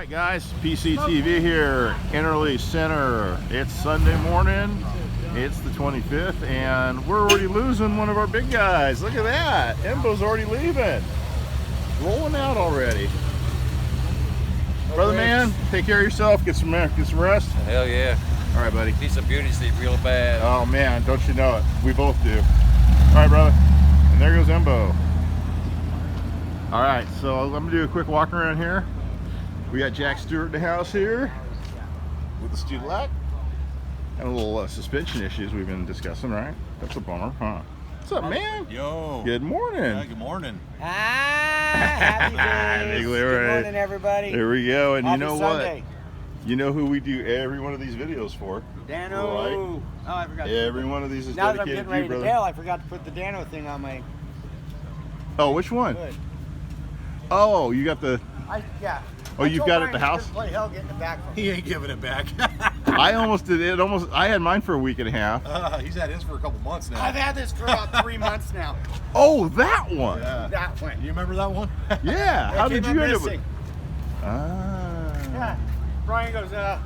Alright guys, PCTV here, Enderle Center. It's Sunday morning, it's the 25th, and we're already losing one of our big guys. Look at that, Embo's already leaving. Rolling out already. Brother man, take care of yourself, get some rest. Hell yeah. Alright buddy. Need some beauty sleep real bad. Oh man, don't you know it, we both do. Alright brother, and there goes Embo. Alright, so I'm gonna do a quick walk around here. We got Jack Stewart in the house here with the Deluxe and a little suspension issues we've been discussing, right? That's a bummer, huh? What's up, man? Yo. Good morning. Yeah, good morning. Happy days. Good morning, everybody. There we go. And Happy you know Sunday. what? You know who we do every one of these videos for? Danno. Right? Oh, I forgot. Every one of these is now that I'm dedicated getting to you, ready to brother. bail, I forgot to put the Danno thing on my Oh, which one? hood. Oh, you got the... Yeah. Oh, you've got it at the house? Play hell getting it back from me. He ain't giving it back. I almost did it. I had mine for a week and a half. He's had his for a couple months now. I've had this for about 3 months now. Oh, that one. Yeah. That one. You remember that one? Yeah. How did you end up with... missing. Ah. Yeah. Brian goes, I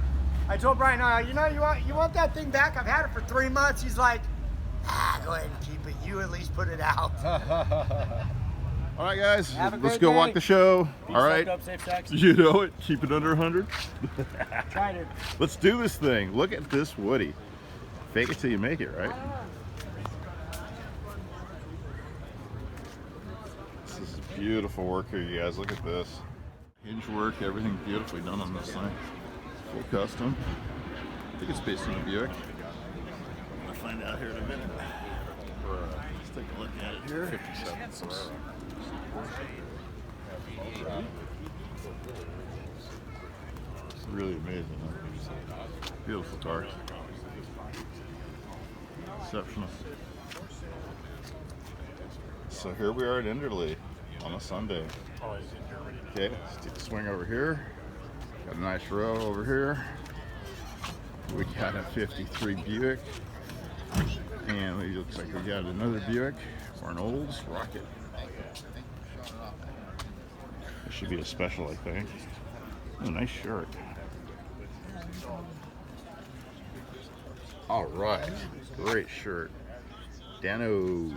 told Brian, you want that thing back? I've had it for 3 months. He's like, go ahead and keep it. You at least put it out. All right, guys, Have a let's great go day. walk the show. Be All right, up, safe sex. you know it. Keep it under 100. Try to. Let's do this thing. Look at this Woody. Fake it till you make it, right? This is beautiful work here, you guys. Look at this. Hinge work, everything beautifully done on this thing. Full custom. I think it's based on a Buick. We'll find out here in a minute. Let's take a look at it here. 57. It's really amazing. Huh? Beautiful cars. Exceptional. So here we are at Enderle on a Sunday. Okay, let's take the swing over here. Got a nice row over here. We got a 53 Buick. And it looks like we got another Buick or an Olds Rocket. This should be a special, I think. Oh, nice shirt. All right, great shirt. Danno.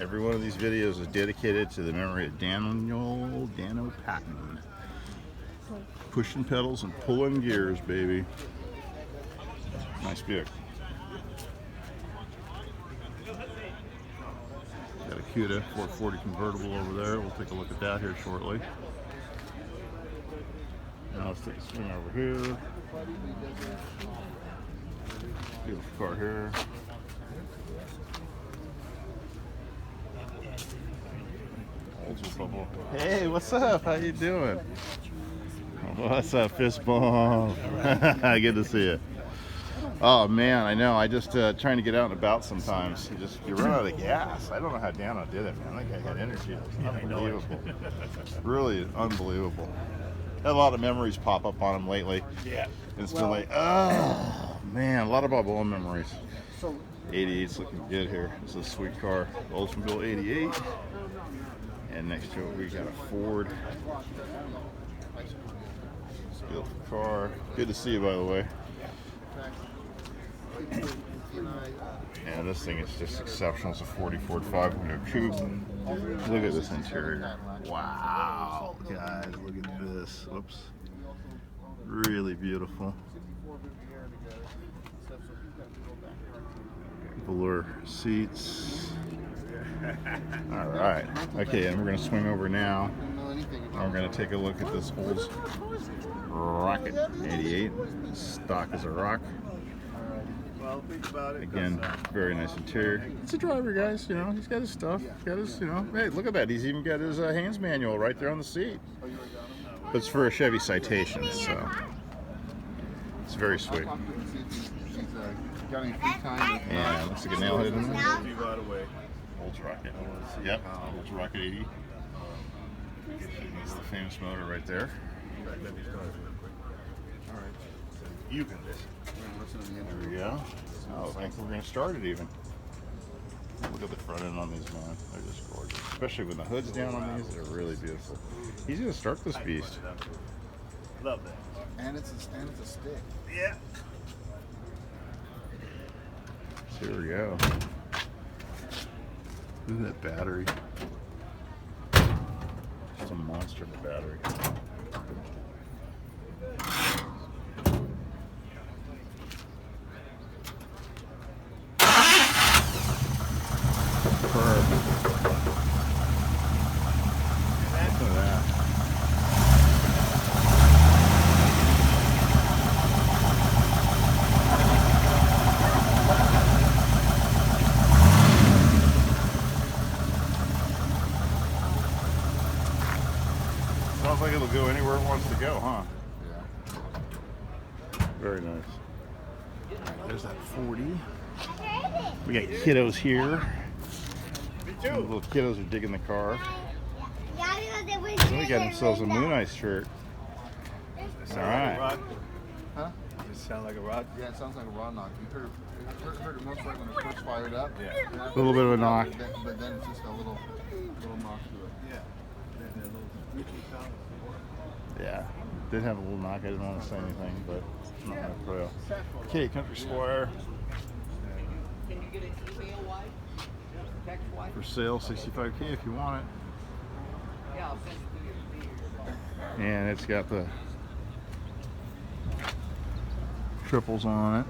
Every one of these videos is dedicated to the memory of Danno Patton. Pushing pedals and pulling gears, baby. Nice Buick. Got a Cougar 440 convertible over there. We'll take a look at that here shortly. Now let's take a swing over here. Beautiful car here. Hey, what's up? How you doing? What's up, fist bump? Good to see you. Oh man, I know. I just trying to get out and about sometimes. You run out of gas. I don't know how Danno did it, man. That guy had energy. It was unbelievable. Really unbelievable. Had a lot of memories pop up on him lately. Yeah. And it's been like, oh man, a lot of Bob Owen memories. 88's looking good here. This is a sweet car. Oldsmobile 88. And next to it we got a Ford. Beautiful car. Good to see you, by the way. And this thing is just exceptional. It's a 40 Ford 500 Coupe. Look at this interior. Wow, guys, look at this. Whoops. Really beautiful. Velour seats. All right. Okay, and we're going to swing over now. And we're going to take a look at this Olds Rocket 88. Stock as a rock. Again, very nice interior. It's a driver, guys. You know, he's got his stuff. He's got his, hey, look at that. He's even got his hands manual right there on the seat. But it's for a Chevy Citation, so it's very sweet. And looks like a nailhead in there. Olds Rocket. Yep, Olds Rocket 80. That's the famous motor right there. You can listen. There we go. Oh, I think we're going to start it even. Look at the front end on these, man. They're just gorgeous. Especially when the hood's down on these, they're really beautiful. He's going to start this beast. Love that. And it's a stick. Yeah. So here we go. Look at that battery. Just a monster of a battery. Sounds like it'll go anywhere it wants to go, huh? Yeah. Very nice. There's that 40. We got kiddos here. The little kiddos are digging the car. They got themselves a Moon Ice shirt. All right. Huh? Does it sound like a rod? Yeah, it sounds like a rod knock. You heard it most right when it first fired up. Yeah. A little bit of a knock. But then it's just a little knock to it. Yeah, did have a little knock. I didn't want to say anything, but it's not my trail. Okay, Country Squire. Can you get an email wipe? Text wipe? For sale, $65K if you want Yeah, I'll send it to you. it. And it's got the triples on it.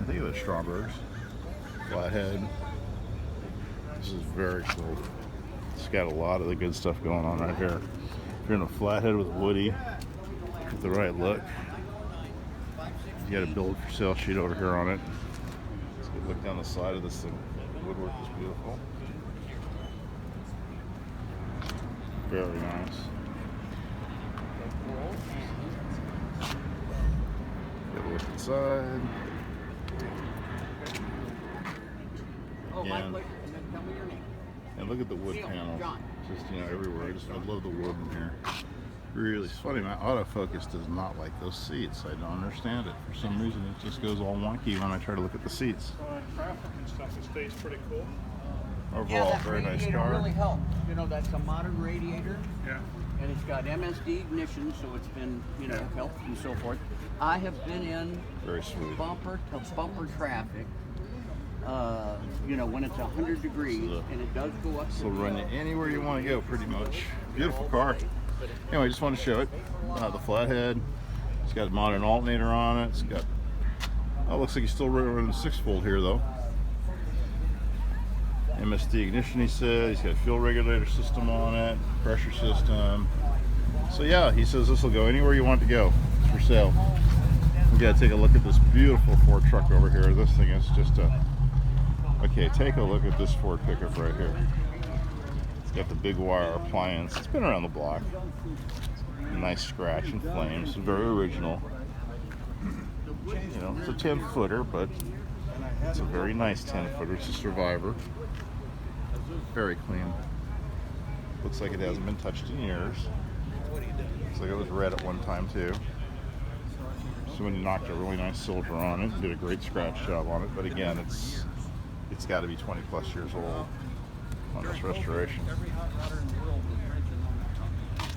I think of the Strawberries. Flathead. This is very cool. It's got a lot of the good stuff going on right here. If you're in a Flathead with Woody, with the right look, you got a build for sale sheet over here on it. Let's get a look down the side of this thing. The woodwork is beautiful. Very nice. Get a look inside. Oh, my Yeah. pleasure. And then tell me your name. And look at the wood panels. Just, everywhere. I love the wood in here. Really, it's funny, my autofocus does not like those seats. I don't understand it. For some reason, it just goes all wonky when I try to look at the seats. Traffic and stuff, it stays pretty cool. Overall, that very nice radiator car. really helped. You know, that's a modern radiator, Yeah. and it's got MSD ignition, so it's been, helped and so forth. I have been in Very sweet. bumper to bumper traffic, when it's 100 degrees, and it does go up to This will run you anywhere you want to go, pretty much. Beautiful car. Anyway, just want to show it. The Flathead. It's got a modern alternator on it. It's got. Oh, looks like he's still running a 6-volt here, though. MSD ignition, he said. He's got fuel regulator system on it, pressure system. So yeah, he says this will go anywhere you want it to go. It's for sale. We gotta take a look at this beautiful Ford truck over here. This thing is just a. Okay, take a look at this Ford pickup right here. It's got the big wire appliance. It's been around the block. Nice scratch and flames. Very original. It's a 10-footer, but it's a very nice 10-footer. It's a Survivor. Very clean. Looks like it hasn't been touched in years. Looks like it was red at one time too. Somebody knocked a really nice silver on it. Did a great scratch job on it. But again, it's got to be 20 plus years old on this restoration.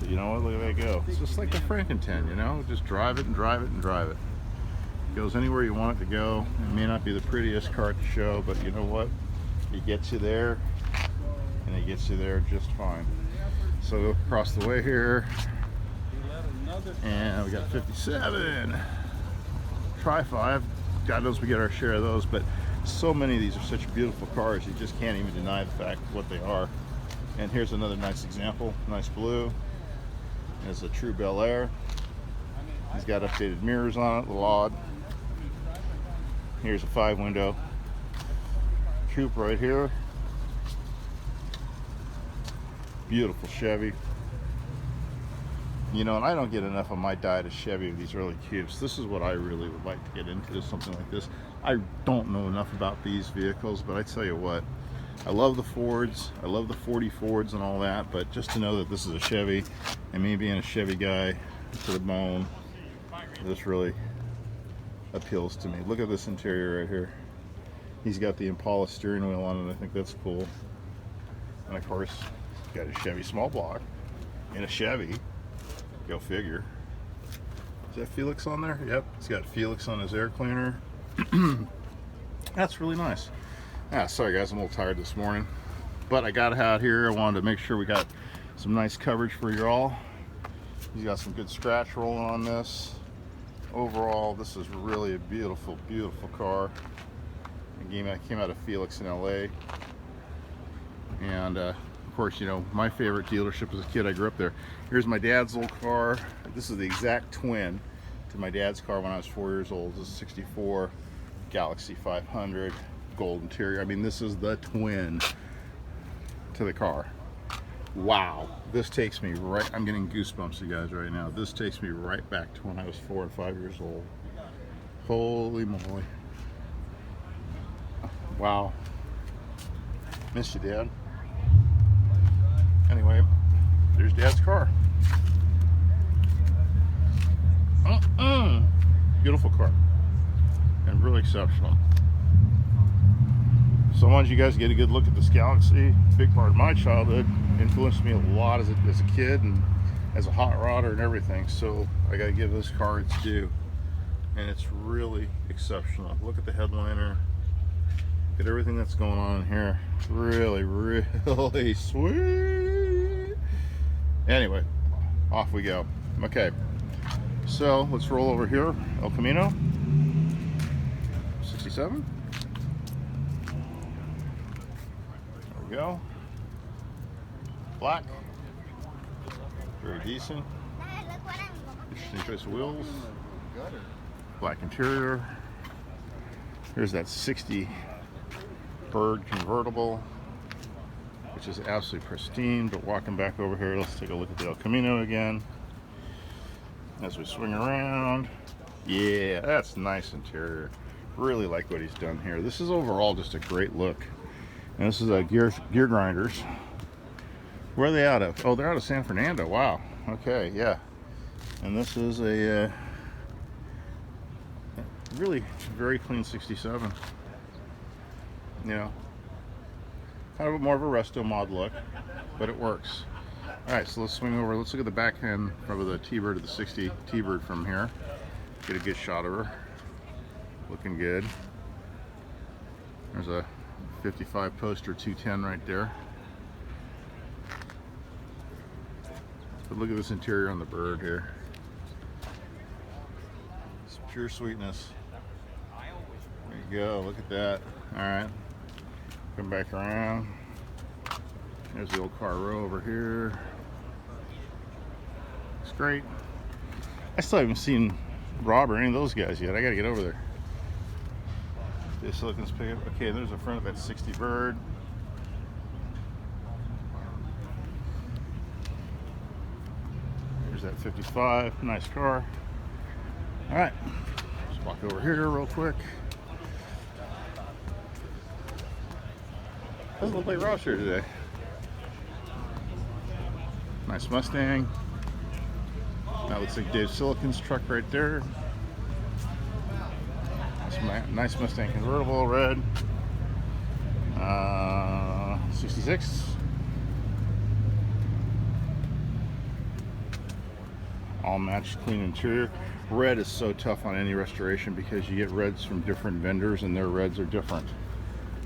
But you know what? Look at that go. It's just like the Franken-10, Just drive it and drive it and drive it. It goes anywhere you want it to go. It may not be the prettiest car to show, but you know what? It gets you there, and it gets you there just fine. So go across the way here, and we got 57. Try 5. God knows we get our share of those, but so many of these are such beautiful cars, you just can't even deny the fact of what they are. And here's another nice example. Nice blue. It's a true Bel Air. He's got updated mirrors on it, Laud. Here's a 5-window coupe right here. Beautiful Chevy. And I don't get enough of my diet of Chevy of these early cubes. This is what I really would like to get into, something like this. I don't know enough about these vehicles, but I tell you what, I love the Fords. I love the 40 Fords and all that, but just to know that this is a Chevy, and me being a Chevy guy to the bone, this really appeals to me. Look at this interior right here. He's got the Impala steering wheel on it. I think that's cool. And of course, he's got a Chevy small block in a Chevy. Go figure. Is that Felix on there? Yep, he's got Felix on his air cleaner. That's really nice. Ah, sorry guys, I'm a little tired this morning, but I got out here. I wanted to make sure we got some nice coverage for you all. He's got some good scratch rolling on this. Overall, this is really a beautiful, beautiful car. I came out of Felix in LA, and of course, you know, my favorite dealership as a kid. I grew up there. Here's my dad's old car. This is the exact twin to my dad's car when I was 4 years old. This is 64 Galaxy 500 gold interior. I mean, this is the twin to the car. Wow, this takes me right, I'm getting goosebumps, you guys, right now. This takes me right back to when I was 4 and 5 years old. Holy moly. Wow. Missed you, Dad. Anyway, there's Dad's car. Beautiful car. And really exceptional. So I wanted you guys to get a good look at this Galaxy. Big part of my childhood. Influenced me a lot as a kid and as a hot rodder and everything. So I got to give this car its due. And it's really exceptional. Look at the headliner. Look at everything that's going on in here. Really, really sweet. Anyway, off we go. Okay, so let's roll over here. El Camino 67. There we go. Black. Very decent. Interesting choice of wheels. Black interior. Here's that 60 Bird convertible, which is absolutely pristine. But walking back over here, let's take a look at the El Camino again as we swing around. Yeah, that's nice interior. Really like what he's done here. This is overall just a great look. And this is a gear grinders. Where are they out of? Oh, they're out of San Fernando. Wow. Okay, yeah. And this is a really very clean 67. You know, kind of more of a resto mod look, but it works. All right, so let's swing over. Let's look at the back end of the T-Bird of the 60 T-Bird from here. Get a good shot of her. Looking good. There's a 55 poster 210 right there. But look at this interior on the Bird here. It's pure sweetness. There you go. Look at that. All right. Come back around. There's the old car row over here. It's great. I still haven't seen Rob or any of those guys yet. I gotta get over there. This Silicon's pickup. Okay, there's the front of that 60 Bird. There's that 55. Nice car. All right. Let's walk over here real quick. Doesn't look like Rob's here today. Nice Mustang. That looks like Dave Silicon's truck right there. Nice Mustang convertible, red. 66. All matched, clean interior. Red is so tough on any restoration because you get reds from different vendors and their reds are different.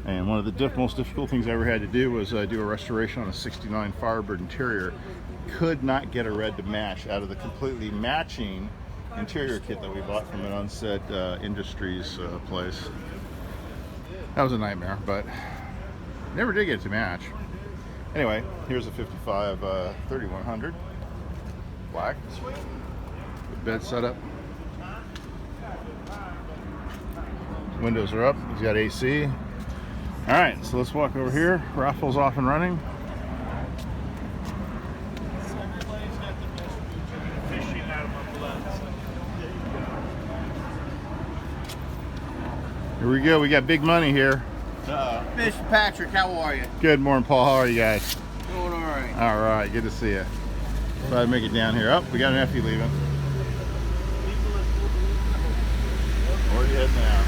And one of the most difficult things I ever had to do was do a restoration on a 69 Firebird interior. Could not get a red to match out of the completely matching interior kit that we bought from an Unsaid Industries place. That was a nightmare, but never did get it to match. Anyway, here's a 55 3100 black. Good bed setup. Windows are up. He's got AC. All right, so let's walk over here. Raffle's off and running. Here we go. We got big money here. Mr. Patrick, how are you? Good morning, Paul. How are you guys? Doing all right. All right, good to see you. Try to make it down here. Oh, we got an Effie leaving. Where are you heading now?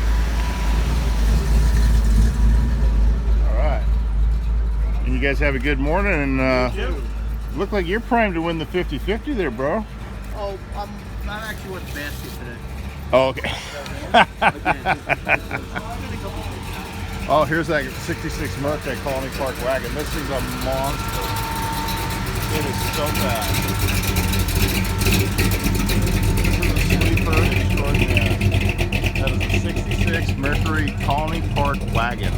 All right. And you guys have a good morning. And look like you're primed to win the 50-50 there, bro. Oh, I'm actually with the basket today. Oh, okay. Oh, here's that 66 Merc they call me Park Wagon. This thing's a monster. It is so fast. Sleeper extraordinaire. That is a 66 Mercury Colony Park Wagon.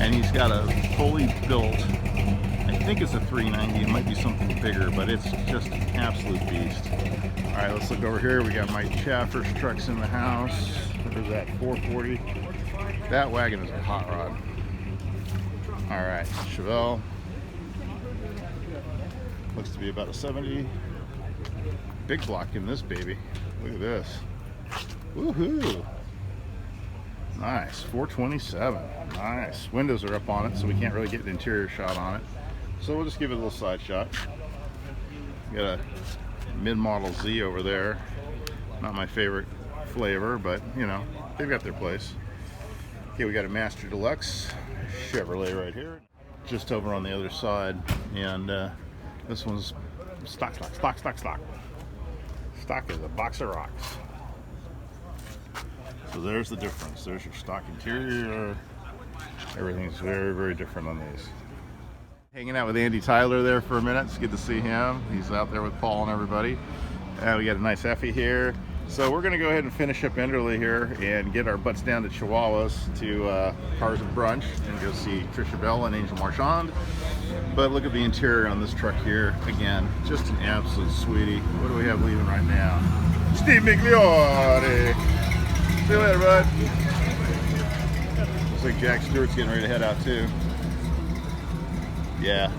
And he's got a fully built, I think it's a 390, it might be something bigger, but it's just an absolute beast. All right, let's look over here. We got Mike Chaffer's trucks in the house. There's that 440. That wagon is a hot rod. All right, Chevelle. Looks to be about a 70. Big block in this baby. Look at this. Woohoo! Nice, 427. Nice. Windows are up on it, so we can't really get an interior shot on it. So we'll just give it a little side shot. Got a mid-model Z over there. Not my favorite flavor, but you know, they've got their place. Okay, we got a Master Deluxe Chevrolet right here. Just over on the other side, and this one's stock. Stock is a box of rocks. So there's the difference. There's your stock interior. Everything's very, very different on these. Hanging out with Andy Tyler there for a minute. It's good to see him. He's out there with Paul and everybody. We got a nice Effie here. So we're going to go ahead and finish up Enderle here and get our butts down to Chihuahuas to Carson Brunch and go see Trisha Bell and Angel Marchand. But look at the interior on this truck here. Again, just an absolute sweetie. What do we have leaving right now? Steve Migliore. See you later, bud. Looks like Jack Stewart's getting ready to head out too. Yeah,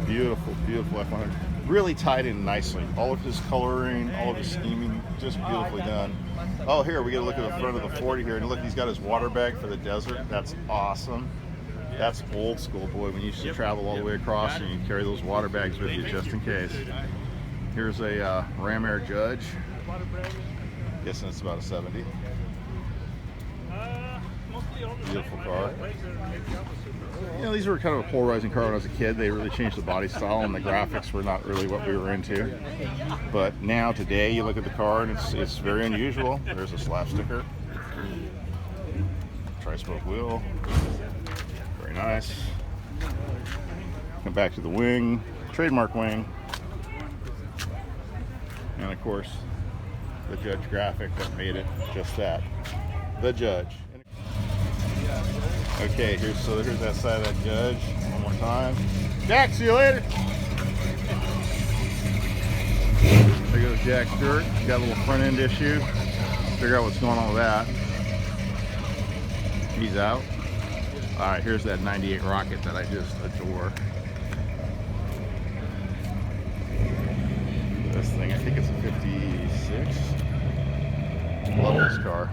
beautiful, beautiful F100. Really tied in nicely. All of his coloring, all of his scheming, just beautifully done. Oh, here, we get a look at the front of the 40 here. And look, he's got his water bag for the desert. That's awesome. That's old school, boy, when you used to travel all the way across and you carry those water bags with you just in case. Here's a Ram Air Judge. Guessing it's about a 70. Beautiful car. You know, these were kind of a polarizing car when I was a kid. They really changed the body style and the graphics were not really what we were into. But now, today, you look at the car and it's very unusual. There's a slap sticker. Tri-spoke wheel. Very nice. Come back to the wing. Trademark wing. And of course, the Judge graphic that made it just that. The Judge. Okay, here's that side of that Judge. One more time. Jack, see you later. There goes Jack Stewart. Got a little front end issue. Figure out what's going on with that. He's out. All right, here's that 98 Rocket that I just adore. This thing, I think it's a 56. Love this car.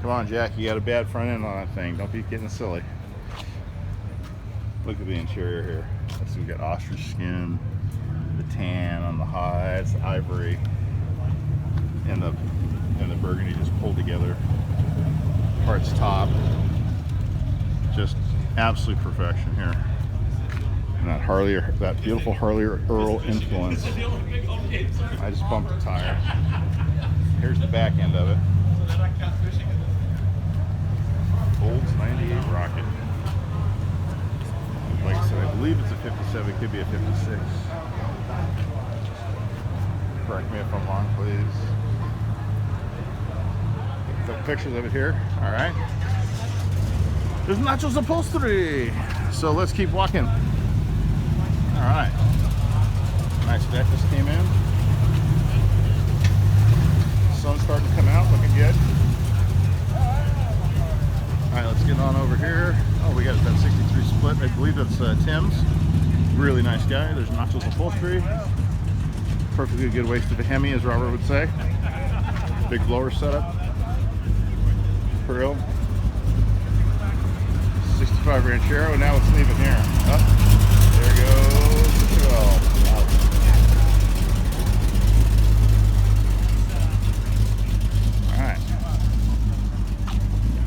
Come on, Jack, you got a bad front end on that thing. Don't be getting silly. Look at the interior here. So we got ostrich skin, the tan on the hides, the ivory, and the burgundy just pulled together. Parts top. Just absolute perfection here. And that beautiful Harley Earl influence. I just bumped the tire. Here's the back end of it. Olds 98 Rocket. Like I said, I believe it's a 57, it could be a 56. Correct me if I'm wrong, please. Got pictures of it here. All right. There's Nacho's upholstery. So let's keep walking. All right. Nice deck just came in. Sun's starting to come out, looking good. All right, let's get on over here. Oh, we got that 63 split. I believe that's Tim's. Really nice guy. There's Nacho's upholstery. Perfectly good waist of a Hemi, as Robert would say. Big blower setup. Pearl. 65 Ranchero. Now let's leave it here. Oh, there goes the 12. Wow. Alright.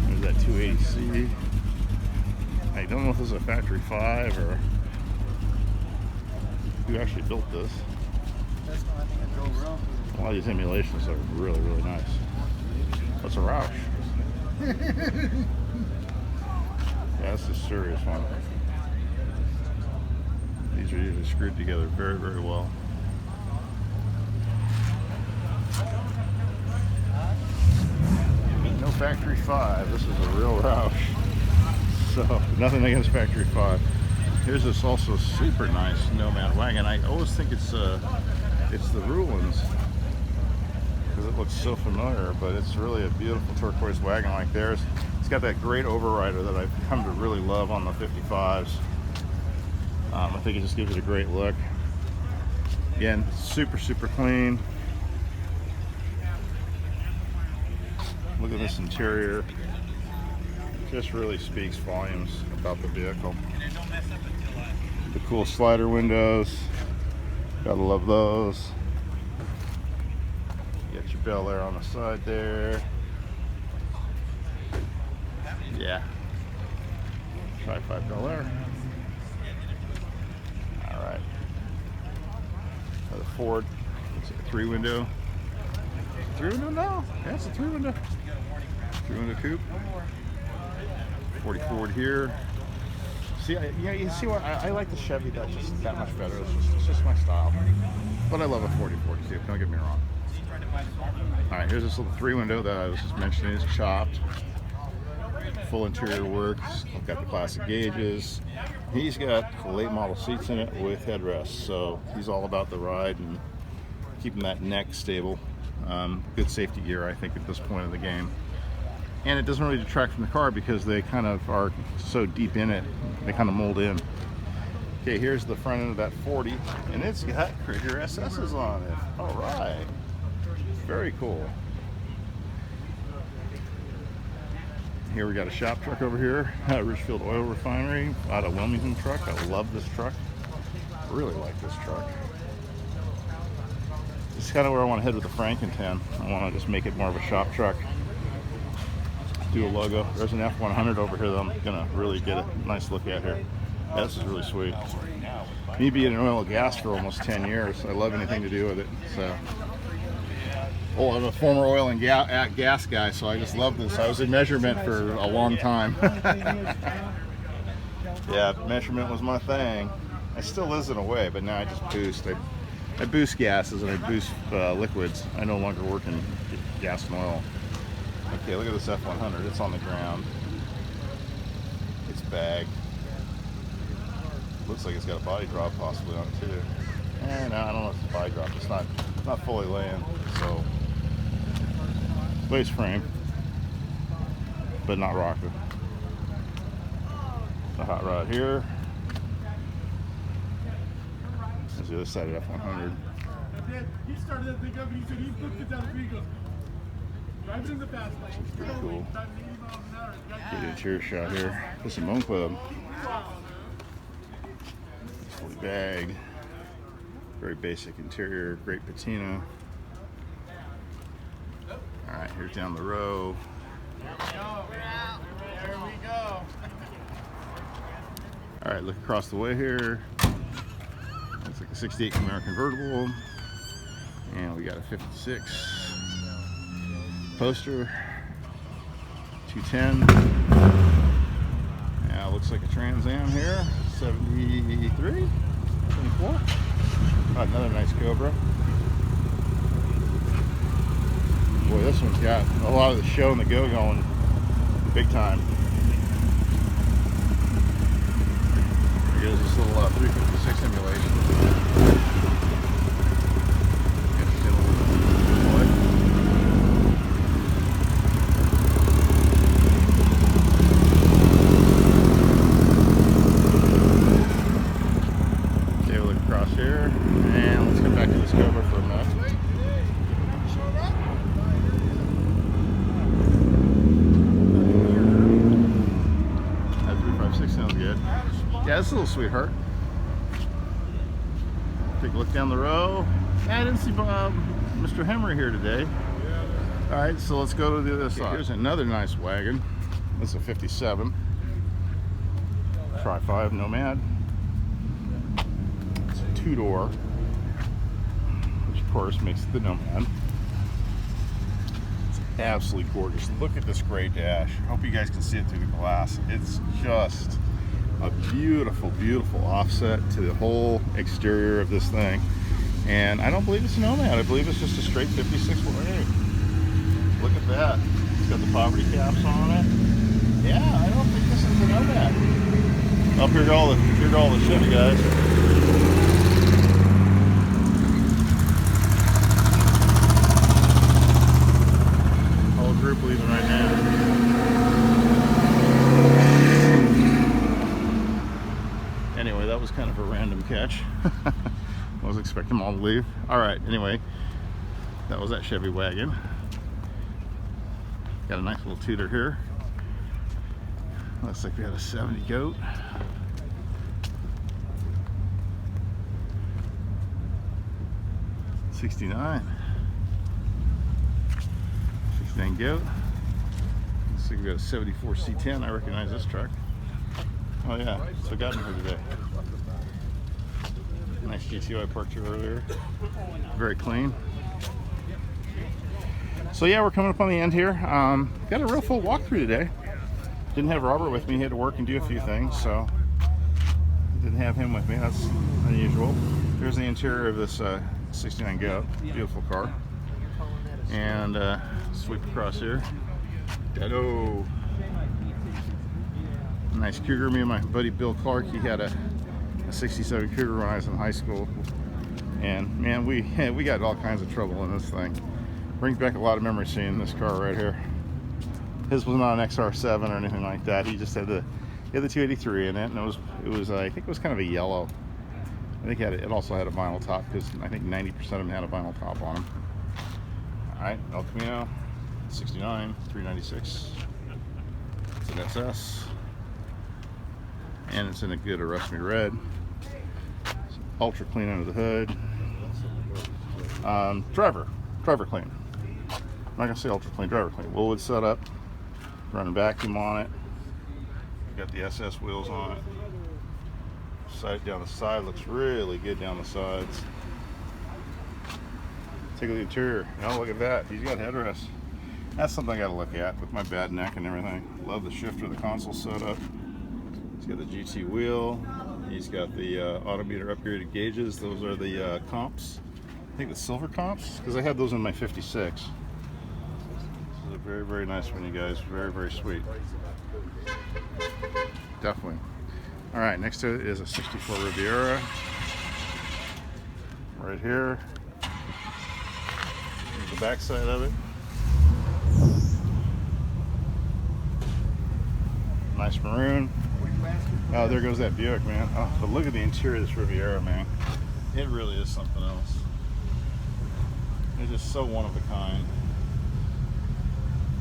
There's that 280C. I don't know if this is a factory 5 or who actually built this. A lot of these emulations are really, really nice. What's a Roush? Yeah, that's a serious one. These are usually screwed together very, very well. No Factory 5. This is a real Roush. So, nothing against Factory 5. Here's this also super nice Nomad wagon. I always think it's the Rulins because it looks so familiar, but it's really a beautiful turquoise wagon like theirs. It's got that great overrider that I've come to really love on the 55s. I think it just gives it a great look. Again, super, super clean. Look at this interior. Just really speaks volumes about the vehicle. The cool slider windows. Gotta love those. You got your Bel Air on the side there. Yeah. Try 5 Bel Air. Alright. The Ford. Looks like a 3-window. 3-window now? Yeah, it's a 3-window. 3-window coupe. 40 Ford here. See, you see what I like the Chevy just that much better. It's just my style. But I love a 40 Ford coupe. Don't get me wrong. All right, here's this little 3-window that I was just mentioning. It's chopped. Full interior work. Got the classic gauges. He's got late model seats in it with headrests, so he's all about the ride and keeping that neck stable. Good safety gear, I think, at this point of the game. And it doesn't really detract from the car because they kind of are so deep in it, they kind of mold in. Okay, here's the front end of that 40, and it's got Krieger SS's on it. All right, very cool. Here we got a shop truck over here, Richfield Oil Refinery, out of Wilmington truck. I love this truck. I really like this truck. This is kind of where I want to head with the Frankentin. I want to just make it more of a shop truck. Do a logo. There's an F100 over here that I'm gonna really get a nice look at here. Yeah, this is really sweet. Me being in oil and gas for almost 10 years, I love anything to do with it. So, oh, I'm a former oil and gas guy, so I just love this. I was in measurement for a long time. Yeah, measurement was my thing. I still is in a way, but now I just boost. I boost gases and I boost liquids. I no longer work in gas and oil. Okay, look at this F100. It's on the ground. It's bagged. Looks like it's got a body drop possibly on it too. And I don't know if it's a body drop. It's not fully laying. So base frame, but not rocker. The hot rod here. There's the other side of F100. He started that thing up and he said he looked it down the vehicle. Drive it in the fast lane. Pretty cool. Good interior shot here. This is a Moan Club. Fully bagged. Very basic interior. Great patina. Alright, here's down the row. There we go. Alright, look across the way here. It's like a 68 Camaro convertible. And we got a 56. Poster 210. Yeah, looks like a Trans Am here. 73, 74. Oh, another nice Cobra. Boy, this one's got a lot of the show and the go going big time. Here's this little 356 emulation. Yeah, this little sweetheart. Take a look down the row. I didn't see Mr. Hemmer here today. All right, so let's go to the other side. Here's another nice wagon. This is a 57. Tri-5 Nomad. It's a 2-door. of course, makes it the Nomad. It's absolutely gorgeous. Look at this gray dash. I hope you guys can see it through the glass. It's just a beautiful, beautiful offset to the whole exterior of this thing. And I don't believe it's a Nomad. I believe it's just a straight 56 Wagon. Look at that. It's got the poverty caps on it. Yeah, I don't think this is a Nomad. Up here are all the Chevy guys. Whole group leaving right now. Anyway, that was kind of a random catch. I was expecting them all to leave. All right, anyway, that was that Chevy Wagon. Got a nice little tutor here. Looks like we had a 70 goat. '69 goat. Looks like we got a 74 C10. I recognize this truck. Oh yeah, so got me here today. Nice GTO I parked here earlier. Very clean. So yeah, we're coming up on the end here. Got a real full walkthrough today. Didn't have Robert with me. He had to work and do a few things, so didn't have him with me. That's unusual. Here's the interior of this 69 goat. Beautiful car. And sweep across here. Danno. Nice Cougar. Me and my buddy Bill Clark, he had a 67 Cougar when I was in high school. And man, we got all kinds of trouble in this thing. Brings back a lot of memories seeing this car right here. His was not an XR7 or anything like that. He just had the 283 in it, and it was I think it was kind of a yellow. I think it also had a vinyl top, because I think 90% of them had a vinyl top on them. All right, El Camino, 69, 396. It's an SS, and it's in a good arrest me red. It's ultra clean under the hood. Driver clean. I'm not gonna say ultra clean, driver clean. Woolwood setup, running vacuum on it. Got the SS wheels on it. Sight down the side looks really good down the sides. Take a look at the interior. Oh, look at that. He's got headrests. That's something I got to look at with my bad neck and everything. Love the shifter, the console setup. He's got the GT wheel. He's got the autometer upgraded gauges. Those are the comps. I think the silver comps, because I had those in my 56. This is a very, very nice one, you guys. Very, very sweet. Definitely. All right, next to it is a 64 Riviera. Right here. Here's the back side of it. Nice maroon. Oh, there goes that Buick, man. Oh, but look at the interior of this Riviera, man. It really is something else. It's just so one of a kind.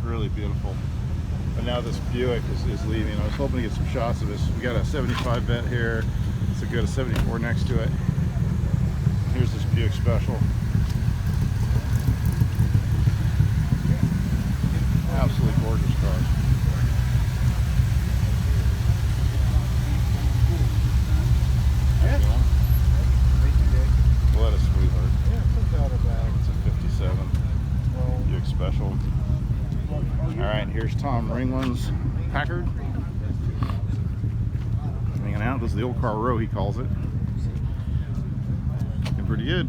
Really beautiful. But now this Buick is leaving. I was hoping to get some shots of this. We got a 75 vet here. So we got a 74 next to it. Here's this Buick Special. Absolutely gorgeous car. What a sweetheart. It's a 57 Buick Special. Alright, here's Tom Ringland's Packard. Hanging out. This is the old car row, he calls it. Looking pretty good.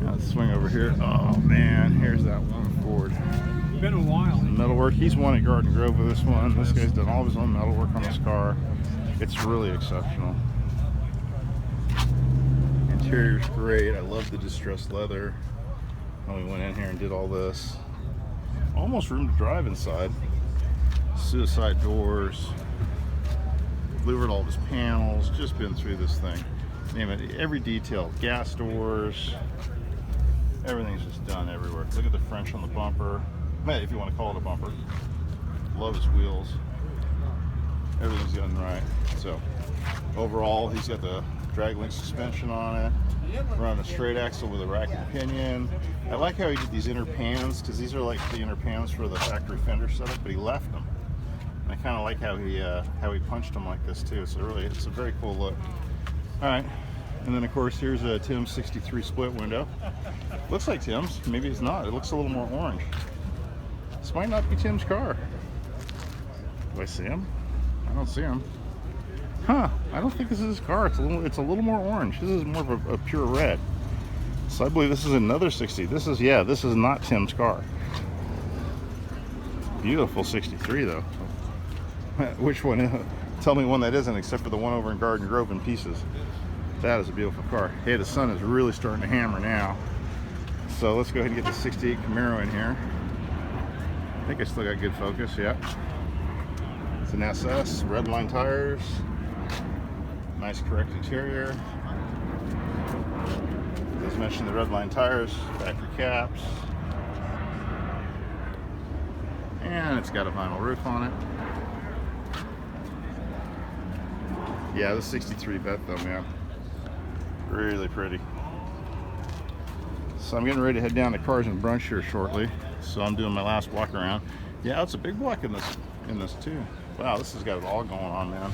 Now let's swing over here. Oh man, here's that one Ford. It's been a while. Metalwork. He's won at Garden Grove with this one. This guy's done all of his own metalwork on this car. It's really exceptional. Interior's great. I love the distressed leather. When we went in here and did all this. Almost room to drive inside. Suicide doors. Louvered all of his panels. Just been through this thing. Name it. Every detail. Gas doors. Everything's just done everywhere. Look at the French on the bumper. If you want to call it a bumper. Love his wheels. Everything's done right. So overall, he's got the drag link suspension on it. Running a straight axle with a rack and pinion. I like how he did these inner pans, because these are like the inner pans for the factory fender setup, but he left them. And I kind of like how he punched them like this too. So really, it's a very cool look. All right, And then of course here's a Tim's 63 split window. Looks like Tim's, maybe it's not. It looks a little more orange. This might not be Tim's car. Do I see him? I don't see him. Huh, I don't think this is his car. It's a little more orange. This is more of a pure red. So I believe this is another 60. This is not Tim's car. Beautiful 63 though. Which one? Tell me one that isn't, except for the one over in Garden Grove in pieces. That is a beautiful car. Hey, the sun is really starting to hammer now. So let's go ahead and get the 68 Camaro in here. I think I still got good focus, yeah. It's an SS, red line tires. Nice correct interior. As mentioned, the red line tires, factory caps. And it's got a vinyl roof on it. Yeah, the 63 vet though, man. Really pretty. So I'm getting ready to head down to Carson Brunch here shortly. So I'm doing my last walk around. Yeah, it's a big block in this too. Wow, this has got it all going on, man.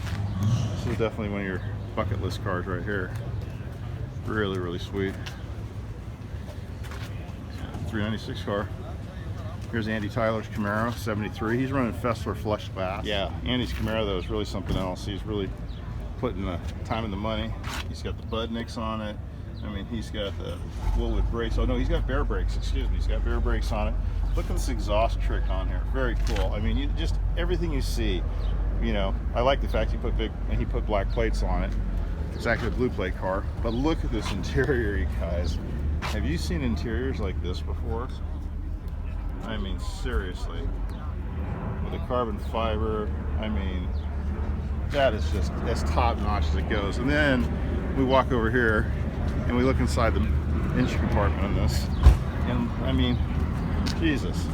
This is definitely one of your bucket list cars right here. Really, really sweet. 396 car. Here's Andy Tyler's Camaro, 73. He's running Fessler flush glass. Yeah, Andy's Camaro though is really something else. He's really putting the time and the money. He's got the Budniks on it. I mean, he's got the Woolwood brakes. Oh no, he's got Bear brakes, excuse me. He's got Bear brakes on it. Look at this exhaust trick on here. Very cool. I mean, just everything you see, you know, I like the fact he put black plates on it. Exactly a blue plate car. But look at this interior, you guys. Have you seen interiors like this before? I mean, seriously. With a carbon fiber, I mean, that is just as top notch as it goes. And then we walk over here and we look inside the engine compartment on this. And I mean, Jesus,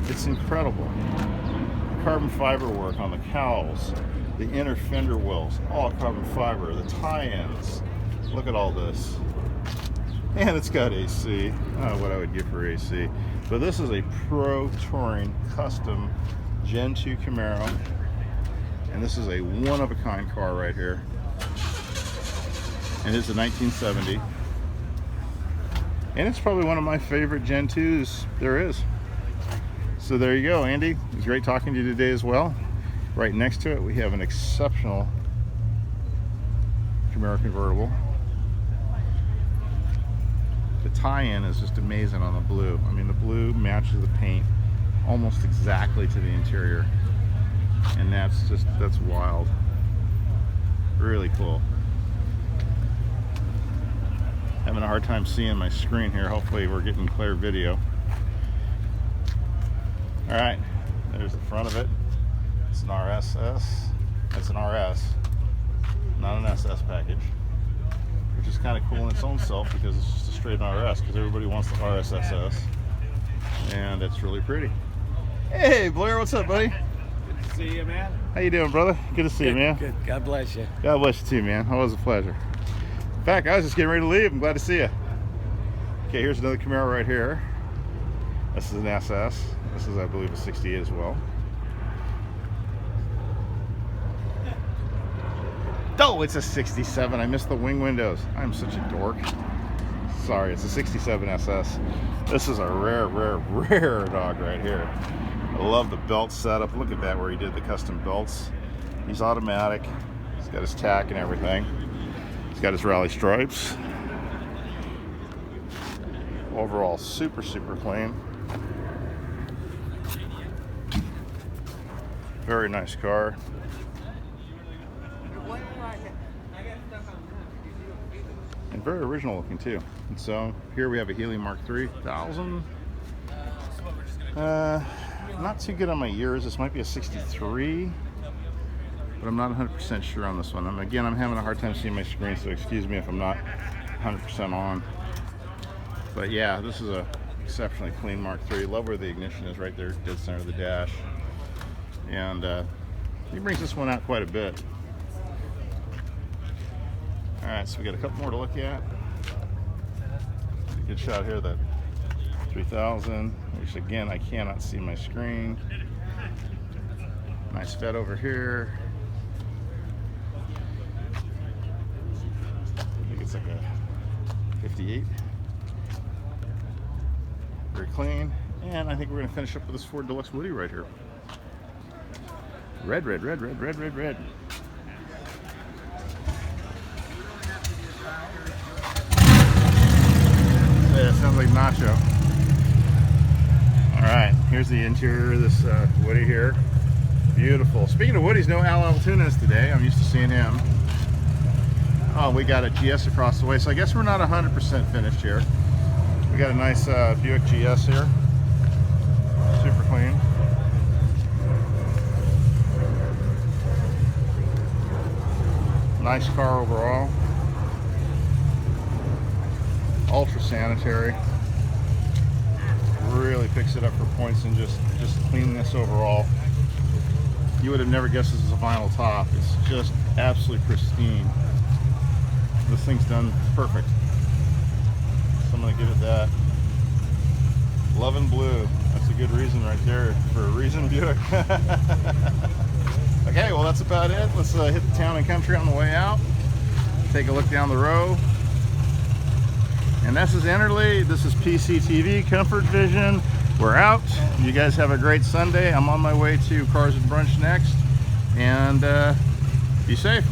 it's incredible. Carbon fiber work on the cowls, the inner fender wells, all carbon fiber, the tie-ins. Look at all this. And it's got AC. Oh, what I would give for AC. But this is a Pro Touring custom Gen 2 Camaro. And this is a one-of-a-kind car right here. And it's a 1970. And it's probably one of my favorite Gen 2s there is. So there you go, Andy. It was great talking to you today as well. Right next to it, we have an exceptional Camaro convertible. The tie-in is just amazing on the blue. I mean, the blue matches the paint almost exactly to the interior. And that's wild. Really cool. Having a hard time seeing my screen here. Hopefully we're getting clear video. All right, there's the front of it. It's an RSS. It's an RS, not an SS package, which is kind of cool in its own self because it's just a straight RS, because everybody wants the RSSS, and it's really pretty. Hey Blair, what's up, buddy? Good to see you, man. How you doing, brother? Good to see you, man. Good. God bless you. God bless you too, man. Always a pleasure. In fact, I was just getting ready to leave. I'm glad to see you. Okay, here's another Camaro right here. This is an SS. This is, I believe, a 68 as well. Oh, it's a 67. I missed the wing windows. I'm such a dork. Sorry, it's a 67 SS. This is a rare dog right here. I love the belt setup. Look at that, where he did the custom belts. He's automatic. He's got his tack and everything. He's got his rally stripes. Overall, super clean. Very nice car. And very original looking too. And so here we have a Healy Mark III 1000. Not too good on my years. This might be a 63, but I'm not 100% sure on this one. Again, I'm having a hard time seeing my screen, so excuse me if I'm not 100% on. But yeah, this is a exceptionally clean Mark III. Love where the ignition is right there, dead center of the dash. And he brings this one out quite a bit. Alright, so we got a couple more to look at. Good shot here, that 3000, which again, I cannot see my screen. Nice Fed over here. It's like a 58. Very clean. And I think we're going to finish up with this Ford Deluxe Woody right here. Red, red, red, red, red, red, red. Yeah, it sounds like Nacho. Alright, here's the interior of this Woody here. Beautiful. Speaking of Woodies, no Al Altunas today. I'm used to seeing him. Oh, we got a GS across the way, so I guess we're not 100% finished here. We got a nice Buick GS here. Super clean. Nice car overall. Ultra sanitary. Really picks it up for points and just cleanness overall. You would have never guessed this is a vinyl top. It's just absolutely pristine. This thing's done perfect. So I'm gonna give it that. Love and blue. That's a good reason right there for a reason Buick. Okay, well that's about it. Let's hit the town and country on the way out. Take a look down the road. And this is Enderle. This is PCTV, Comfortvision. We're out. You guys have a great Sunday. I'm on my way to Cars and Brunch next. And be safe.